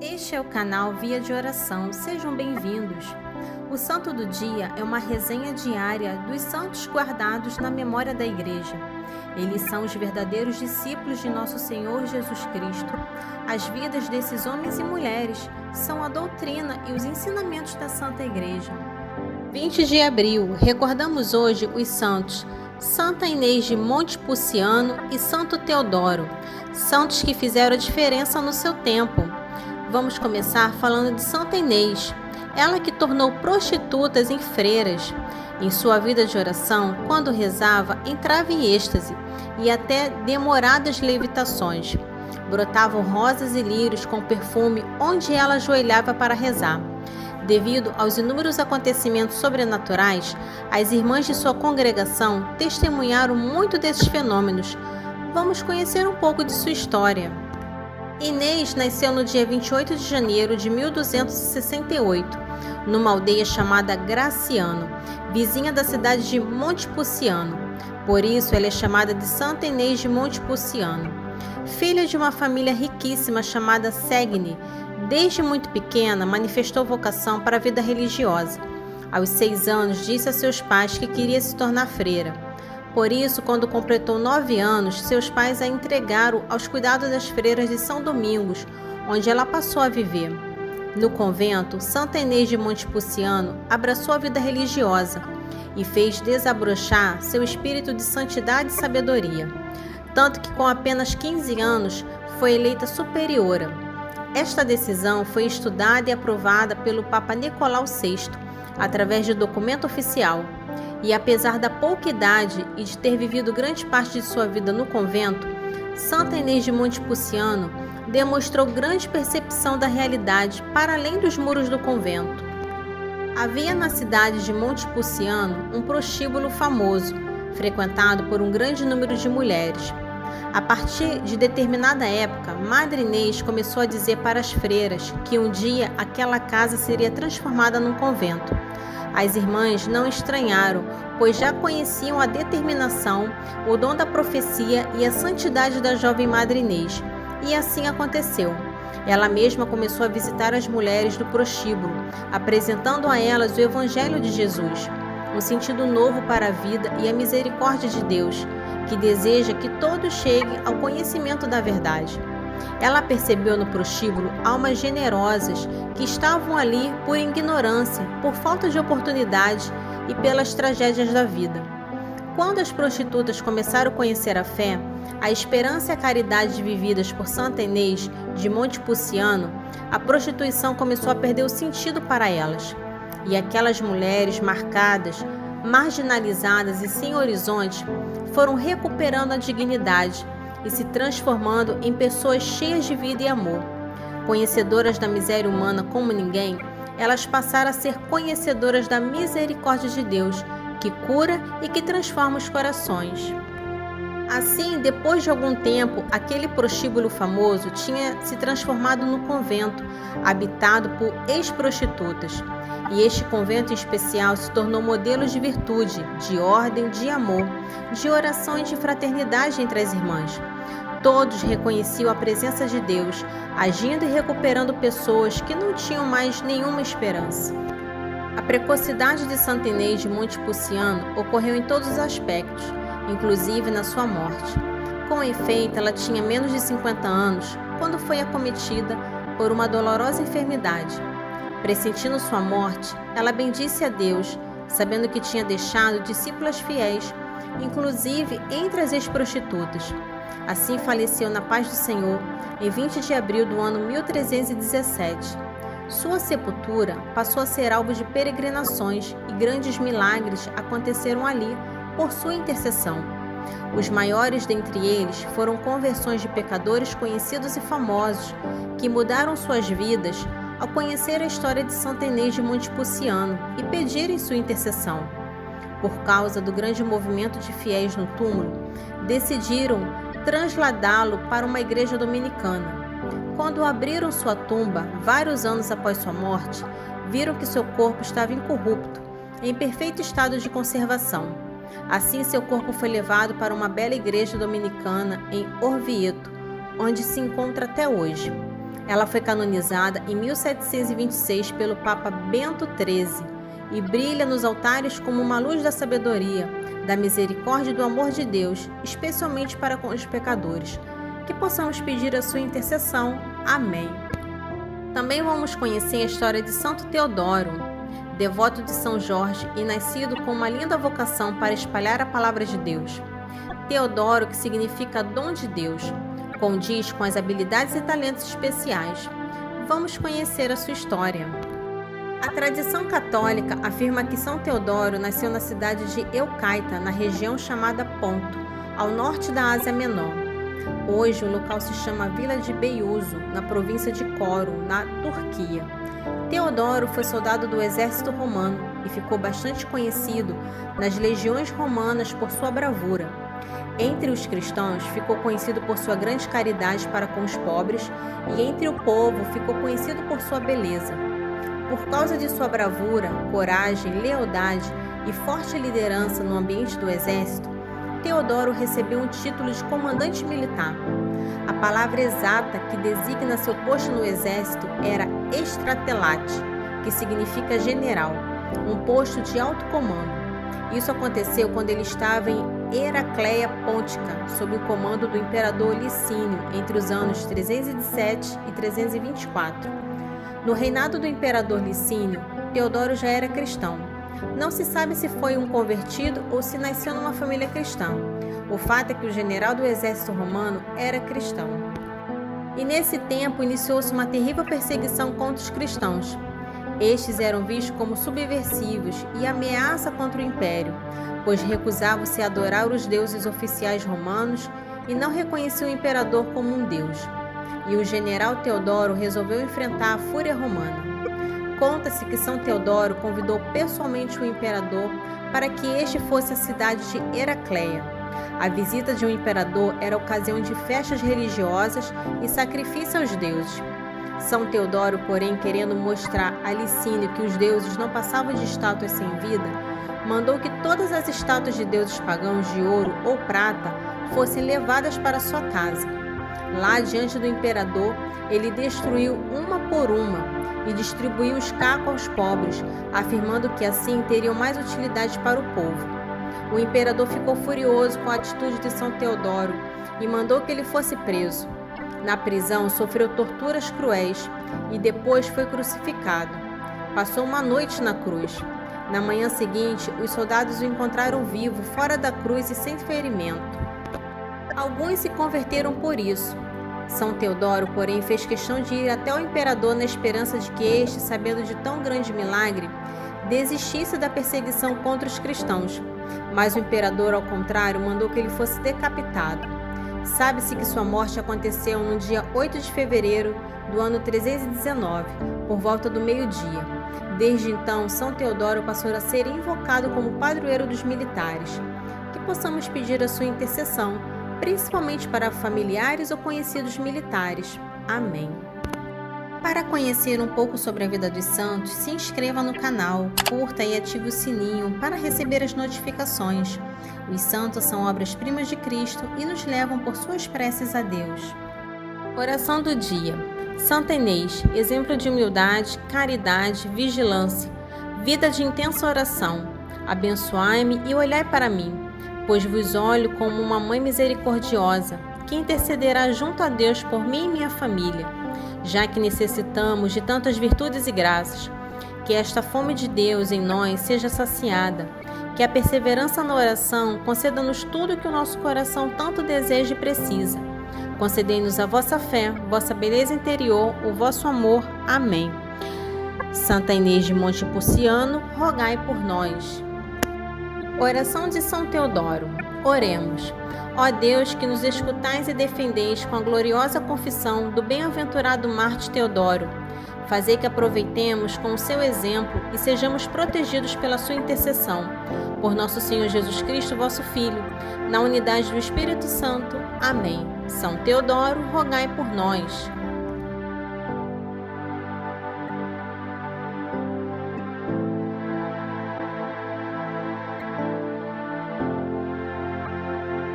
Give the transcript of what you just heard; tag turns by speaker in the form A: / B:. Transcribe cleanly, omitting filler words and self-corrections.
A: Este é o canal Via de Oração, sejam bem-vindos. O Santo do Dia é uma resenha diária dos santos guardados na memória da Igreja. Eles são os verdadeiros discípulos de nosso Senhor Jesus Cristo. As vidas desses homens e mulheres são a doutrina e os ensinamentos da Santa Igreja. 20 de abril, recordamos hoje os santos Santa Inês de Montepulciano e Santo Teodoro, santos que fizeram a diferença no seu tempo. Vamos começar falando de Santa Inês, ela que tornou prostitutas em freiras. Em sua vida de oração, quando rezava, entrava em êxtase e até demoradas levitações. Brotavam rosas e lírios com perfume onde ela ajoelhava para rezar. Devido aos inúmeros acontecimentos sobrenaturais, as irmãs de sua congregação testemunharam muito desses fenômenos. Vamos conhecer um pouco de sua história. Inês nasceu no dia 28 de janeiro de 1268, numa aldeia chamada Graciano, vizinha da cidade de Montepulciano. Por isso, ela é chamada de Santa Inês de Montepulciano. Filha de uma família riquíssima chamada Segni, desde muito pequena manifestou vocação para a vida religiosa. Aos 6 anos, disse a seus pais que queria se tornar freira. Por isso, quando completou 9 anos, seus pais a entregaram aos cuidados das freiras de São Domingos, onde ela passou a viver. No convento, Santa Inês de Montepulciano abraçou a vida religiosa e fez desabrochar seu espírito de santidade e sabedoria, tanto que com apenas 15 anos foi eleita superiora. Esta decisão foi estudada e aprovada pelo Papa Nicolau VI, através de documento oficial. E apesar da pouca idade e de ter vivido grande parte de sua vida no convento, Santa Inês de Montepulciano demonstrou grande percepção da realidade para além dos muros do convento. Havia na cidade de Montepulciano um prostíbulo famoso, frequentado por um grande número de mulheres. A partir de determinada época, Madre Inês começou a dizer para as freiras que um dia aquela casa seria transformada num convento. As irmãs não estranharam, pois já conheciam a determinação, o dom da profecia e a santidade da jovem Madre Inês. E assim aconteceu. Ela mesma começou a visitar as mulheres do prostíbulo, apresentando a elas o Evangelho de Jesus, um sentido novo para a vida e a misericórdia de Deus, que deseja que todos cheguem ao conhecimento da verdade. Ela percebeu no prostíbulo almas generosas que estavam ali por ignorância, por falta de oportunidade e pelas tragédias da vida. Quando as prostitutas começaram a conhecer a fé, a esperança e a caridade vividas por Santa Inês de Montepulciano, a prostituição começou a perder o sentido para elas. E aquelas mulheres marcadas, marginalizadas e sem horizonte foram recuperando a dignidade e se transformando em pessoas cheias de vida e amor. Conhecedoras da miséria humana como ninguém, elas passaram a ser conhecedoras da misericórdia de Deus, que cura e que transforma os corações. Assim, depois de algum tempo, aquele prostíbulo famoso tinha se transformado no convento, habitado por ex-prostitutas. E este convento em especial se tornou modelo de virtude, de ordem, de amor, de oração e de fraternidade entre as irmãs. Todos reconheciam a presença de Deus, agindo e recuperando pessoas que não tinham mais nenhuma esperança. A precocidade de Santa Inês de Montepulciano ocorreu em todos os aspectos, inclusive na sua morte. Com efeito, ela tinha menos de 50 anos quando foi acometida por uma dolorosa enfermidade. Pressentindo sua morte, ela bendisse a Deus, sabendo que tinha deixado discípulas fiéis, inclusive entre as ex-prostitutas. Assim faleceu na paz do Senhor, em 20 de abril do ano 1317. Sua sepultura passou a ser alvo de peregrinações e grandes milagres aconteceram ali por sua intercessão. Os maiores dentre eles foram conversões de pecadores conhecidos e famosos, que mudaram suas vidas ao conhecer a história de Santa Inês de Montepulciano e pedirem sua intercessão. Por causa do grande movimento de fiéis no túmulo, decidiram trasladá-lo para uma igreja dominicana. Quando abriram sua tumba, vários anos após sua morte, viram que seu corpo estava incorrupto, em perfeito estado de conservação. Assim, seu corpo foi levado para uma bela igreja dominicana em Orvieto, onde se encontra até hoje. Ela foi canonizada em 1726 pelo Papa Bento XIII e brilha nos altares como uma luz da sabedoria, da misericórdia e do amor de Deus, especialmente para com os pecadores. Que possamos pedir a sua intercessão. Amém. Também vamos conhecer a história de Santo Teodoro, devoto de São Jorge e nascido com uma linda vocação para espalhar a palavra de Deus. Teodoro, que significa dom de Deus, condiz com as habilidades e talentos especiais. Vamos conhecer a sua história. A tradição católica afirma que São Teodoro nasceu na cidade de Eucaita, na região chamada Ponto, ao norte da Ásia Menor. Hoje o local se chama Vila de Beyuzu, na província de Coro, na Turquia. Teodoro foi soldado do exército romano e ficou bastante conhecido nas legiões romanas por sua bravura. Entre os cristãos, ficou conhecido por sua grande caridade para com os pobres e entre o povo ficou conhecido por sua beleza. Por causa de sua bravura, coragem, lealdade e forte liderança no ambiente do exército, Teodoro recebeu um título de comandante militar. A palavra exata que designa seu posto no exército era estratelate, que significa general, um posto de alto comando. Isso aconteceu quando ele estava em Heracleia Pôntica, sob o comando do imperador Licínio, entre os anos 307 e 324. No reinado do imperador Licínio, Teodoro já era cristão. Não se sabe se foi um convertido ou se nasceu numa família cristã. O fato é que o general do exército romano era cristão. E nesse tempo iniciou-se uma terrível perseguição contra os cristãos. Estes eram vistos como subversivos e ameaça contra o império, pois recusavam-se a adorar os deuses oficiais romanos e não reconheciam o imperador como um deus. E o general Teodoro resolveu enfrentar a fúria romana. Conta-se que São Teodoro convidou pessoalmente o imperador para que este fosse à cidade de Heracleia. A visita de um imperador era ocasião de festas religiosas e sacrifício aos deuses. São Teodoro, porém, querendo mostrar a Licínio que os deuses não passavam de estátuas sem vida, mandou que todas as estátuas de deuses pagãos de ouro ou prata fossem levadas para sua casa. Lá, diante do imperador, ele destruiu uma por uma e distribuiu os cacos aos pobres, afirmando que assim teriam mais utilidade para o povo. O imperador ficou furioso com a atitude de São Teodoro e mandou que ele fosse preso. Na prisão, sofreu torturas cruéis e depois foi crucificado. Passou uma noite na cruz. Na manhã seguinte, os soldados o encontraram vivo, fora da cruz e sem ferimento. Alguns se converteram por isso. São Teodoro, porém, fez questão de ir até o imperador na esperança de que este, sabendo de tão grande milagre, desistisse da perseguição contra os cristãos. Mas o imperador, ao contrário, mandou que ele fosse decapitado. Sabe-se que sua morte aconteceu no dia 8 de fevereiro do ano 319, por volta do meio-dia. Desde então, São Teodoro passou a ser invocado como padroeiro dos militares. Que possamos pedir a sua intercessão, principalmente para familiares ou conhecidos militares. Amém. Para conhecer um pouco sobre a vida dos santos, se inscreva no canal, curta e ative o sininho para receber as notificações. Os santos são obras-primas de Cristo e nos levam por suas preces a Deus. Oração do dia. Santa Inês, exemplo de humildade, caridade, vigilância, vida de intensa oração. Abençoai-me e olhai para mim, pois vos olho como uma mãe misericordiosa, que intercederá junto a Deus por mim e minha família, já que necessitamos de tantas virtudes e graças. Que esta fome de Deus em nós seja saciada, que a perseverança na oração conceda-nos tudo que o nosso coração tanto deseja e precisa. Concedei-nos a vossa fé, vossa beleza interior, o vosso amor. Amém. Santa Inês de Montepulciano, rogai por nós. Oração de São Teodoro. Oremos. Ó Deus, que nos escutais e defendeis com a gloriosa confissão do bem-aventurado Marte Teodoro, fazei que aproveitemos com o seu exemplo e sejamos protegidos pela sua intercessão. Por nosso Senhor Jesus Cristo, vosso Filho, na unidade do Espírito Santo. Amém. São Teodoro, rogai por nós.